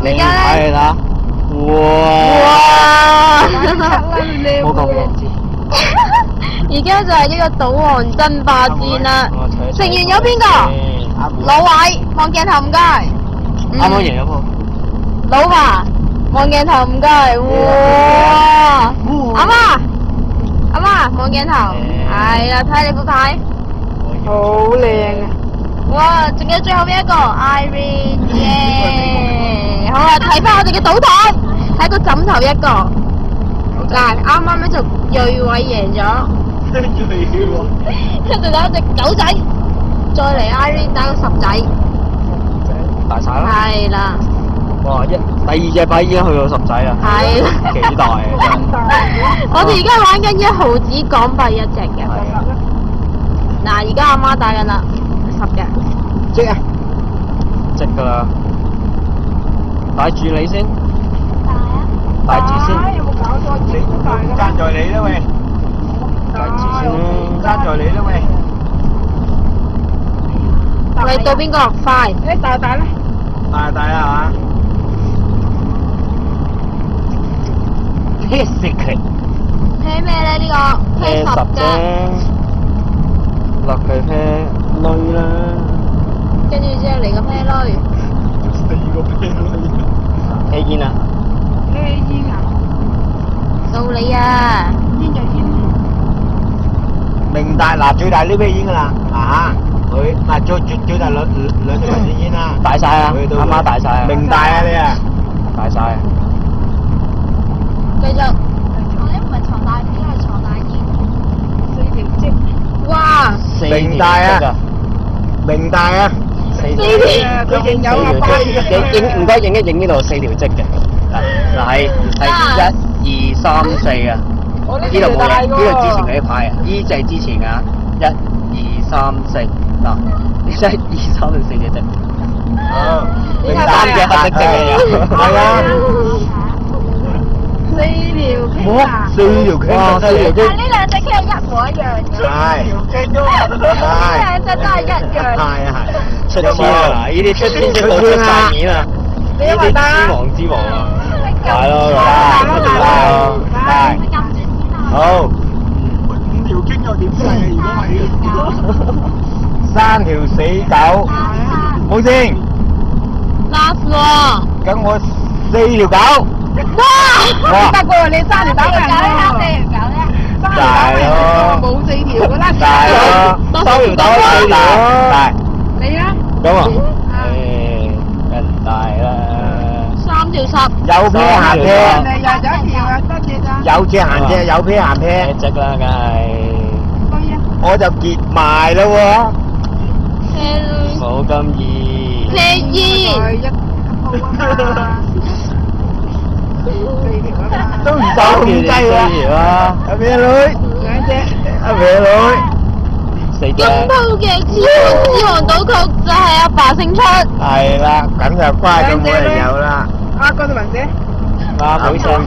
而家咧，係啦，哇！冇咁靚字。而家就係呢個賭王爭霸戰啦，成員有邊個？老偉，望鏡頭唔該。啱啱贏咗鋪。老華，望鏡頭唔該。哇！阿媽，望鏡頭。係啦，睇你副牌。好靚啊！哇，仲有最後邊一個 Irene 耶！好啊，睇翻我哋嘅賭台，睇個枕頭一個。嗱，啱啱咧就瑞偉贏咗，跟住打隻狗仔，再嚟 Irene 打個十仔，大晒啦！係啦，哇！第二隻牌已經去到10仔啦，係啦，幾大啊！我哋而家玩緊1毫子港幣一隻嘅。嗱，而家阿媽打緊啦，10嘅。積啊！積㗎啦，帶住你先，帶住先。有冇搞錯？爭在你啦喂！帶住先啦，爭在你啦喂！嚟到邊個？快！你大大啦！大啊嘛！咩secret？啤咩咧？呢個啤10嘅，落佢啤女啦。跟住之後嚟個啤女。4個啤女。啤煙啊！煙啊！到你啊！煙就煙。明大嗱最大呢啤煙㗎啦，佢嗱最大兩隻牌子煙啦。大晒啊！阿媽大晒啊！明大啊你啊！大晒啊！繼續。我呢唔係藏大片，係藏大煙。4條積。哇！明大啊！明大啊！4條。佢影有啊巴影唔該影一影呢度4條積嘅。嗱係1、2、3、4啊！呢度冇嘅，呢度之前嗰啲牌啊，呢隻係之前啊，1、2、3、4嗱，1、2、3、4隻積。明大3隻黑色積嘅有。係啊。4條傾啊！4條傾啊！4條傾。呢兩隻傾一模一樣嘅。係。呢兩隻都係一樣。係。出千啊！嗱，呢啲出千出到出晒面啊！呢啲之王之王啊！係咯，係。好。5條傾又點計啊？如果係3條死狗，冇先。last 喎。咁我4條狗。哇！得喎，你3條狗嘅人喎。大咯。冇4條嘅啦。大咯。收條豆4條。大。你啊？咁啊？人大啦。3條10。有啤行啤。又有一條啊，多謝咋？有隻行隻，有啤行啤。積啦，梗係。我就結埋啦喎。冇咁易。啤煙。都唔手咁低啦。阿咩女？兩隻。阿咩女？4隻。今鋪嘅之王賭局就係阿爸勝出。係啦，咁就乖咗冇人有啦。阿哥就文姐。啱，好似。